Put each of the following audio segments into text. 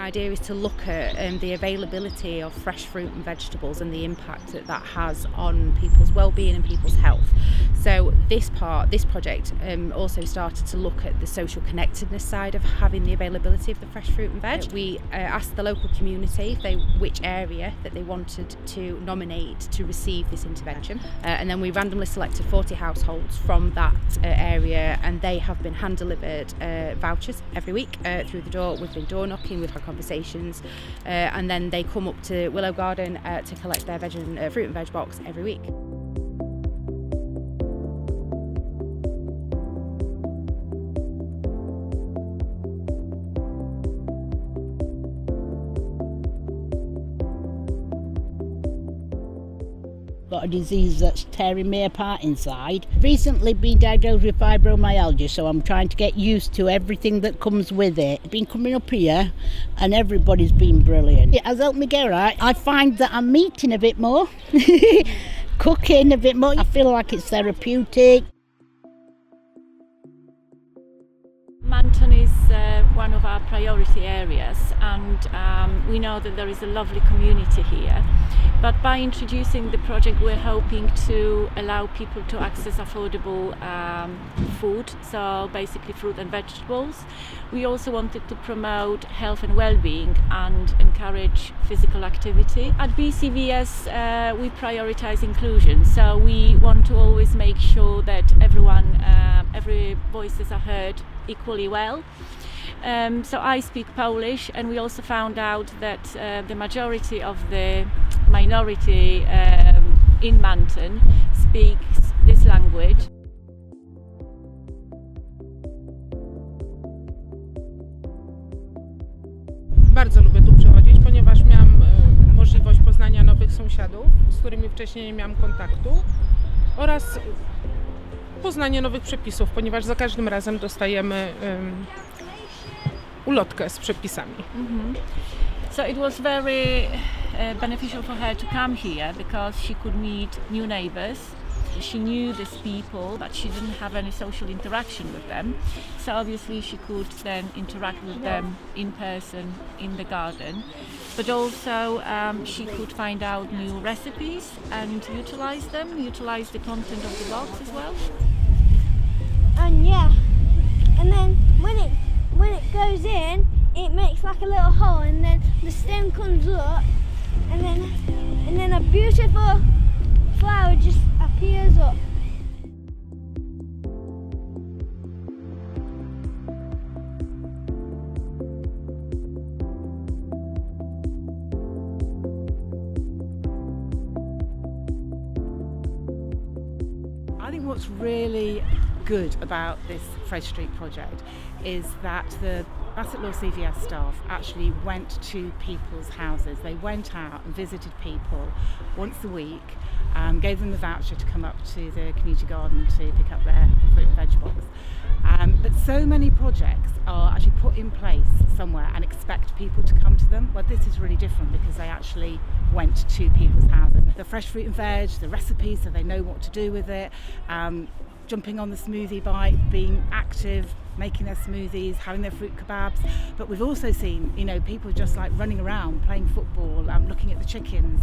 idea is to look at the availability of fresh fruit and vegetables and the impact that that has on people's well-being and people's health. So this project also started to look at the social connectedness side of having the availability of the fresh fruit and veg. We asked the local community which area that they wanted to nominate to receive this intervention, and then we randomly selected 40 households from that area, and they have been hand-delivered vouchers every week through the door. We've been door knocking, we've had conversations, and then they come up to Willow Garden to collect their fruit and veg box every week. Got a disease that's tearing me apart inside. Recently been diagnosed with fibromyalgia, so I'm trying to get used to everything that comes with it. Been coming up here and everybody's been brilliant. It has helped me get right. I find that I'm eating a bit more, cooking a bit more. I feel like it's therapeutic. Manton is one of our priority areas, and we know that there is a lovely community here. But by introducing the project, we're hoping to allow people to access affordable food, so basically fruit and vegetables. We also wanted to promote health and well-being and encourage physical activity. At BCVS, we prioritise inclusion, so we want to always make sure that every voices are heard equally well. So I speak Polish, and we also found out that the majority of the minority in Manton speaks this language. Bardzo lubię tu przychodzić, ponieważ miałam możliwość poznania nowych sąsiadów, z którymi wcześniej nie miałam kontaktu, oraz poznanie nowych przepisów, ponieważ za każdym razem dostajemy ulotkę z przepisami. So it was very beneficial for her to come here because she could meet new neighbours. She knew these people, but she didn't have any social interaction with them. So obviously she could then interact with them in person in the garden. But also she could find out new recipes and utilise them, utilise the content of the box as well. And then when it goes in, it makes like a little hole, and then the stem comes up, and then a beautiful flower just appears up. I think what's really good about this Fresh Street project is that the Bassetlaw CVS staff actually went to people's houses. They went out and visited people once a week, gave them the voucher to come up to the community garden to pick up their fruit and veg box. But so many projects are actually put in place somewhere and expect people to come to them. Well, this is really different because they actually went to people's houses. The fresh fruit and veg, the recipes, so they know what to do with it, jumping on the smoothie bike, being active, making their smoothies, having their fruit kebabs. But we've also seen, people just like running around, playing football, looking at the chickens.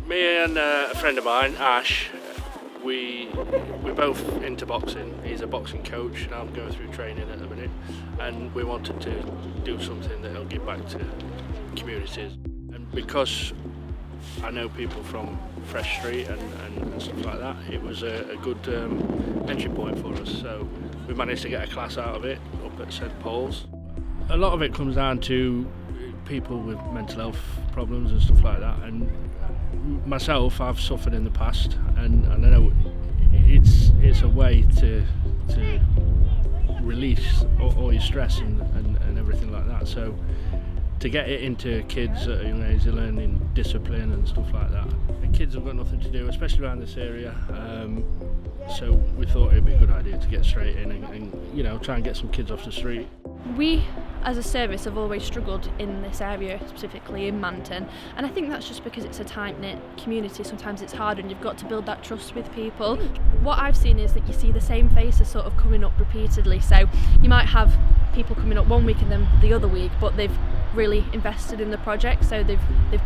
Me and a friend of mine, Ash, we're both into boxing. He's a boxing coach and I'm going through training at the minute, and we wanted to do something that'll give back to communities. And because I know people from Fresh Street and stuff like that, it was a good entry point for us. So we managed to get a class out of it up at St Paul's. A lot of it comes down to people with mental health problems and stuff like that, and myself, I've suffered in the past, and I know it's a way to release all your stress and everything like that. So to get it into kids at a young age, they're learning discipline and stuff like that. And kids have got nothing to do, especially around this area. So we thought it'd be a good idea to get straight in and try and get some kids off the street. We, as a service, have always struggled in this area, specifically in Manton, and I think that's just because it's a tight-knit community. Sometimes it's hard and you've got to build that trust with people. what I've seen is that you see the same faces sort of coming up repeatedly. So you might have people coming up one week and then the other week, but they've really invested in the project, so they've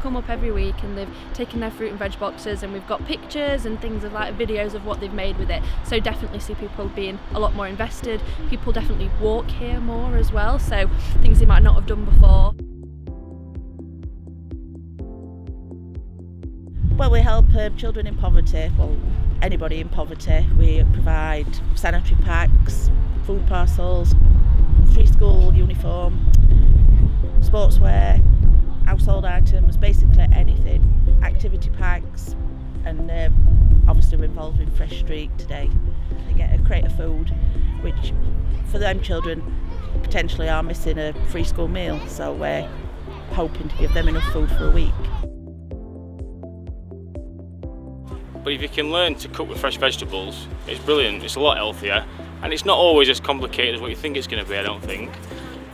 come up every week and they've taken their fruit and veg boxes, and we've got pictures and things of like videos of what they've made with it. So definitely see people being a lot more invested. People definitely walk here more as well, so things they might not have done before. Well, we help children in poverty, well, anybody in poverty. We provide sanitary packs, food parcels, free school uniform, sportswear, household items, basically anything, activity packs, and obviously we're involved in Fresh Street today. They get a crate of food, which for them children potentially are missing a free school meal, so we're hoping to give them enough food for a week. But if you can learn to cook with fresh vegetables, it's brilliant, it's a lot healthier, and it's not always as complicated as what you think it's going to be, I don't think.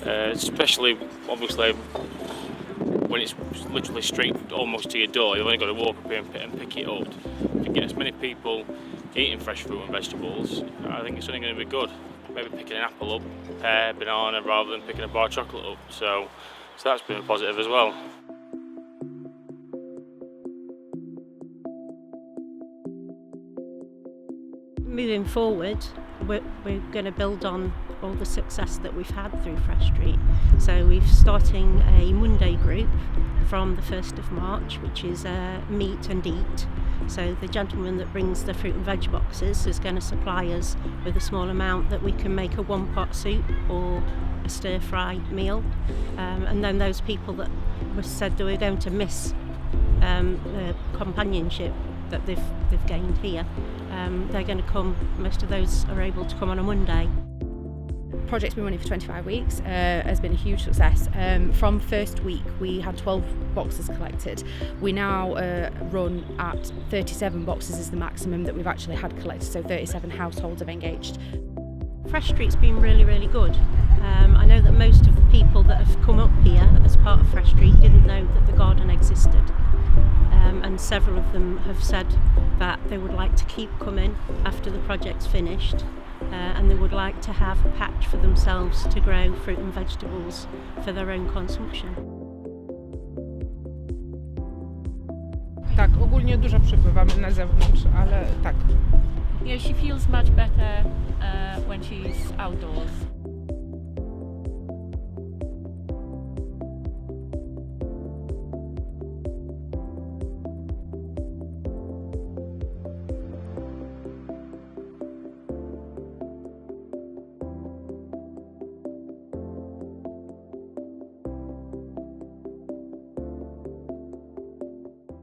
Especially, obviously, when it's literally straight almost to your door, you've only got to walk up here and pick it up. If you get as many people eating fresh fruit and vegetables, I think it's only going to be good. Maybe picking an apple up, pear, banana, rather than picking a bar of chocolate up. So that's been a positive as well. Moving forward, we're going to build on all the success that we've had through Fresh Street. So we're starting a Monday group from the 1st of March, which is Meet and Eat. So the gentleman that brings the fruit and veg boxes is going to supply us with a small amount that we can make a one-pot soup or a stir-fry meal. And then those people that were said they were going to miss the companionship that they've gained here, they're going to come. Most of those are able to come on a Monday. The project's been running for 25 weeks, has been a huge success. From first week we had 12 boxes collected. We now run at 37 boxes is the maximum that we've actually had collected, so 37 households have engaged. Fresh Street's been really, really good. I know that most of the people that have come up here as part of Fresh Street didn't know that the garden existed. And several of them have said that they would like to keep coming after the project's finished, and they would like to have a patch for themselves to grow fruit and vegetables for their own consumption. Tak, ogólnie dużo przepływamy na zewnątrz, ale tak. Yeah, she feels much better when she's outdoors.